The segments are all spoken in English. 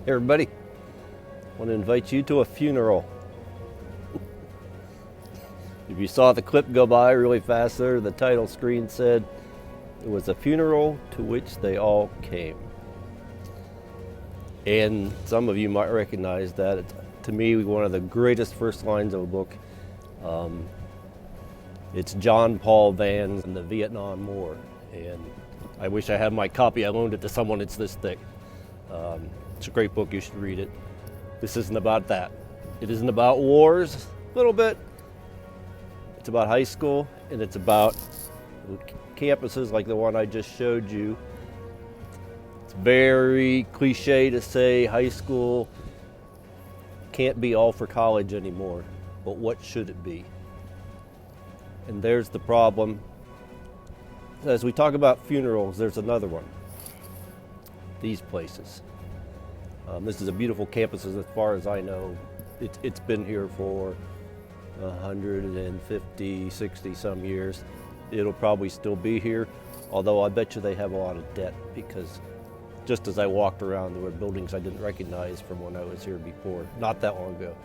Hey everybody, I want to invite you to a funeral. If you saw the clip go by really fast there, the title screen said it was a funeral to which they all came. And some of you might recognize that. It's, to me, one of the greatest first lines of a book. It's John Paul Van's in the Vietnam War. And I wish I had my copy. I loaned it to someone. It's this thick. It's a great book, you should read it. This isn't about that. It isn't about wars, a little bit. It's about high school, and it's about campuses like the one I just showed you. It's very cliche to say high school can't be all for college anymore, but what should it be? And there's the problem. As we talk about funerals, there's another one. These places. This is a beautiful campus as far as I know. It's been here for 150, 60 some years. It'll probably still be here, although I bet you they have a lot of debt, because just as I walked around, there were buildings I didn't recognize from when I was here before, not that long ago.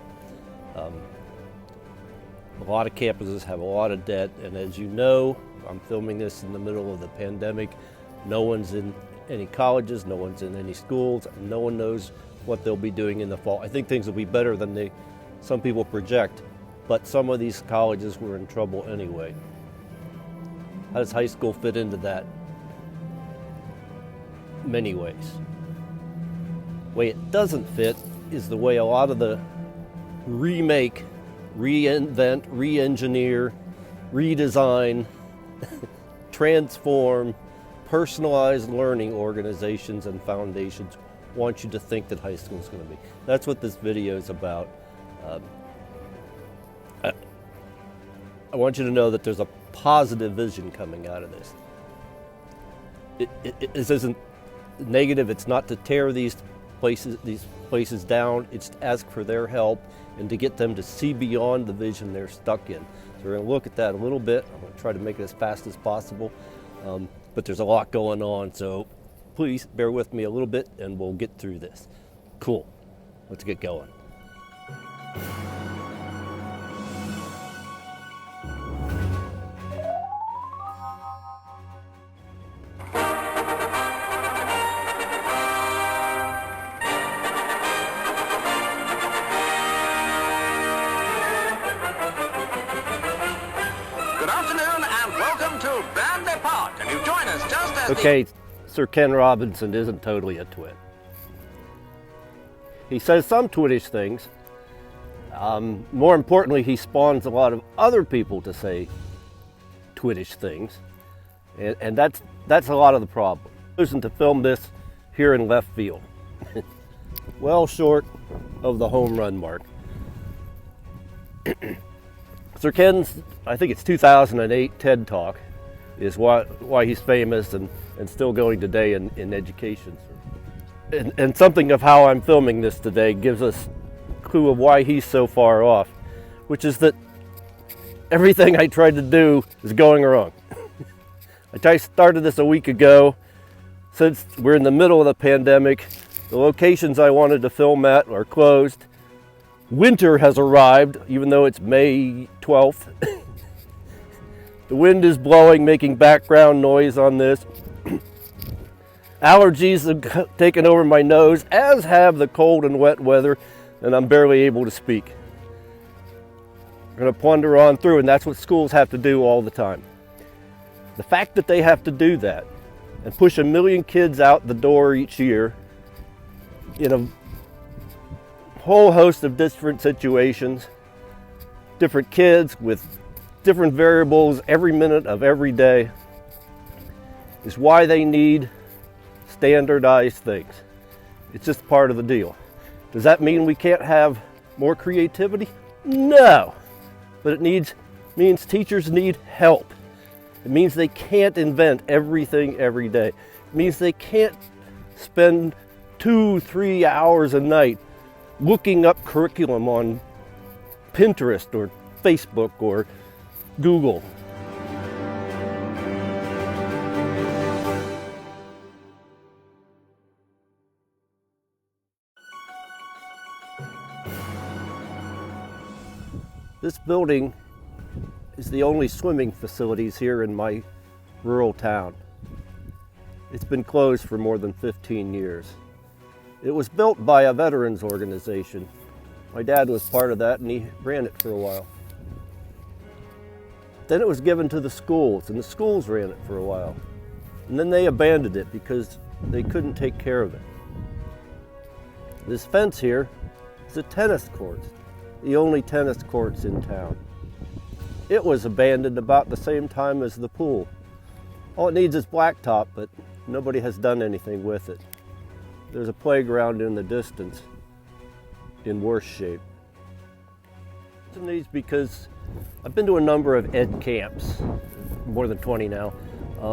A lot of campuses have a lot of debt, and as you know, I'm filming this in the middle of the pandemic. No one's in any colleges, no one's in any schools, no one knows what they'll be doing in the fall. I think things will be better than some people project, but some of these colleges were in trouble anyway. How does high school fit into that? Many ways. The way it doesn't fit is the way a lot of the remake, reinvent, re-engineer, redesign, transform, personalized learning organizations and foundations want you to think that high school is going to be. That's what this video is about. I want you to know that there's a positive vision coming out of this. This isn't negative. It's not to tear these places down. It's to ask for their help and to get them to see beyond the vision they're stuck in. So we're going to look at that a little bit. I'm going to try to make it as fast as possible. But there's a lot going on, so please bear with me a little bit and we'll get through this. Cool. Let's get going. Okay, Sir Ken Robinson isn't totally a twit. He says some twittish things. More importantly, he spawns a lot of other people to say twittish things. And that's a lot of the problem. Chosen to film this here in left field. Well short of the home run mark. Sir Ken's, I think it's 2008 TED Talk, is why he's famous and still going today in education. And something of how I'm filming this today gives us a clue of why he's so far off, which is that everything I tried to do is going wrong. I started this a week ago. Since we're in the middle of the pandemic, the locations I wanted to film at are closed. Winter has arrived, even though it's May 12th. The wind is blowing, making background noise on this. Allergies have taken over my nose, as have the cold and wet weather, and I'm barely able to speak. We're going to plunder on through, and that's what schools have to do all the time. The fact that they have to do that and push 1 million kids out the door each year in a whole host of different situations, different kids with different variables every minute of every day, is why they need standardized things. It's just part of the deal. Does that mean we can't have more creativity? No, but it means teachers need help. It means they can't invent everything every day. It means they can't spend 2-3 hours a night looking up curriculum on Pinterest or Facebook or Google. This building is the only swimming facilities here in my rural town. It's been closed for more than 15 years. It was built by a veterans organization. My dad was part of that and he ran it for a while. Then it was given to the schools and the schools ran it for a while. And then they abandoned it because they couldn't take care of it. This fence here is a tennis court, the only tennis courts in town. It was abandoned about the same time as the pool. All it needs is blacktop, but nobody has done anything with it. There's a playground in the distance in worse shape. Some of these because I've been to a number of ed camps, more than 20 now,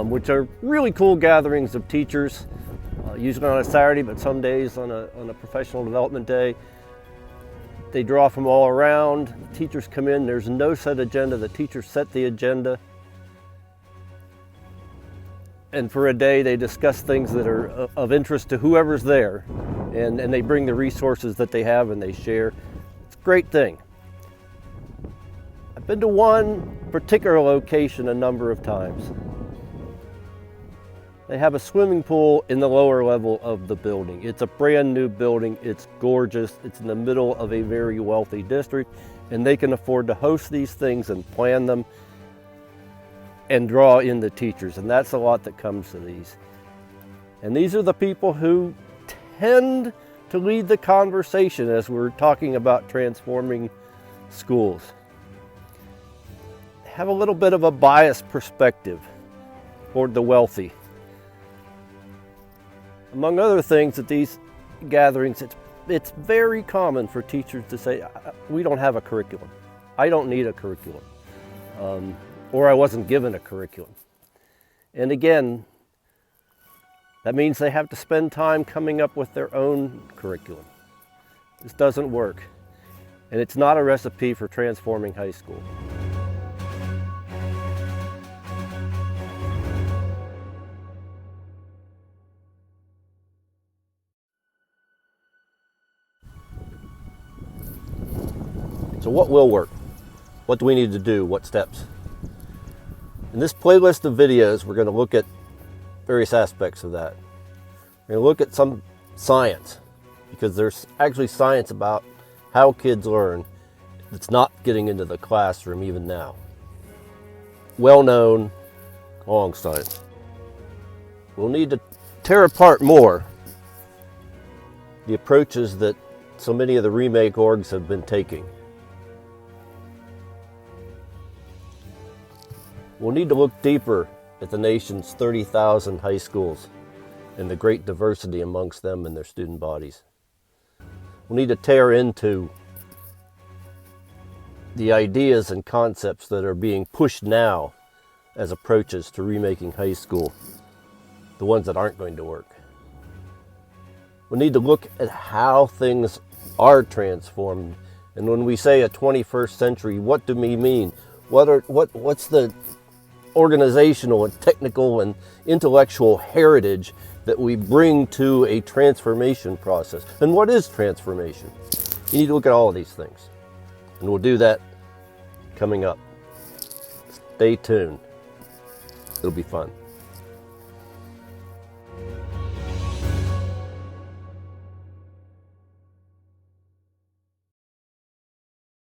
which are really cool gatherings of teachers, usually on a Saturday, but some days on a professional development day. They draw from all around. The teachers come in. There's no set agenda. The teachers set the agenda. And for a day, they discuss things that are of interest to whoever's there. And they bring the resources that they have and they share. It's a great thing. I've been to one particular location a number of times. They have a swimming pool in the lower level of the building. It's a brand new building. It's gorgeous. It's in the middle of a very wealthy district, and they can afford to host these things and plan them and draw in the teachers. And that's a lot that comes to these. And these are the people who tend to lead the conversation as we're talking about transforming schools. Have a little bit of a biased perspective toward the wealthy. Among other things, at these gatherings, it's very common for teachers to say, we don't have a curriculum. I don't need a curriculum. Or I wasn't given a curriculum. And again, that means they have to spend time coming up with their own curriculum. This doesn't work. And it's not a recipe for transforming high school. So what will work? What do we need to do? What steps? In this playlist of videos, we're going to look at various aspects of that. We're going to look at some science, because there's actually science about how kids learn that's not getting into the classroom even now. Well-known, long science. We'll need to tear apart more the approaches that so many of the remake orgs have been taking. We'll need to look deeper at the nation's 30,000 high schools and the great diversity amongst them and their student bodies. We'll need to tear into the ideas and concepts that are being pushed now as approaches to remaking high school, the ones that aren't going to work. We need to look at how things are transformed. And when we say a 21st century, what do we mean? What's the organizational and technical and intellectual heritage that we bring to a transformation process? And what is transformation? You need to look at all of these things. And we'll do that coming up. Stay tuned. It'll be fun.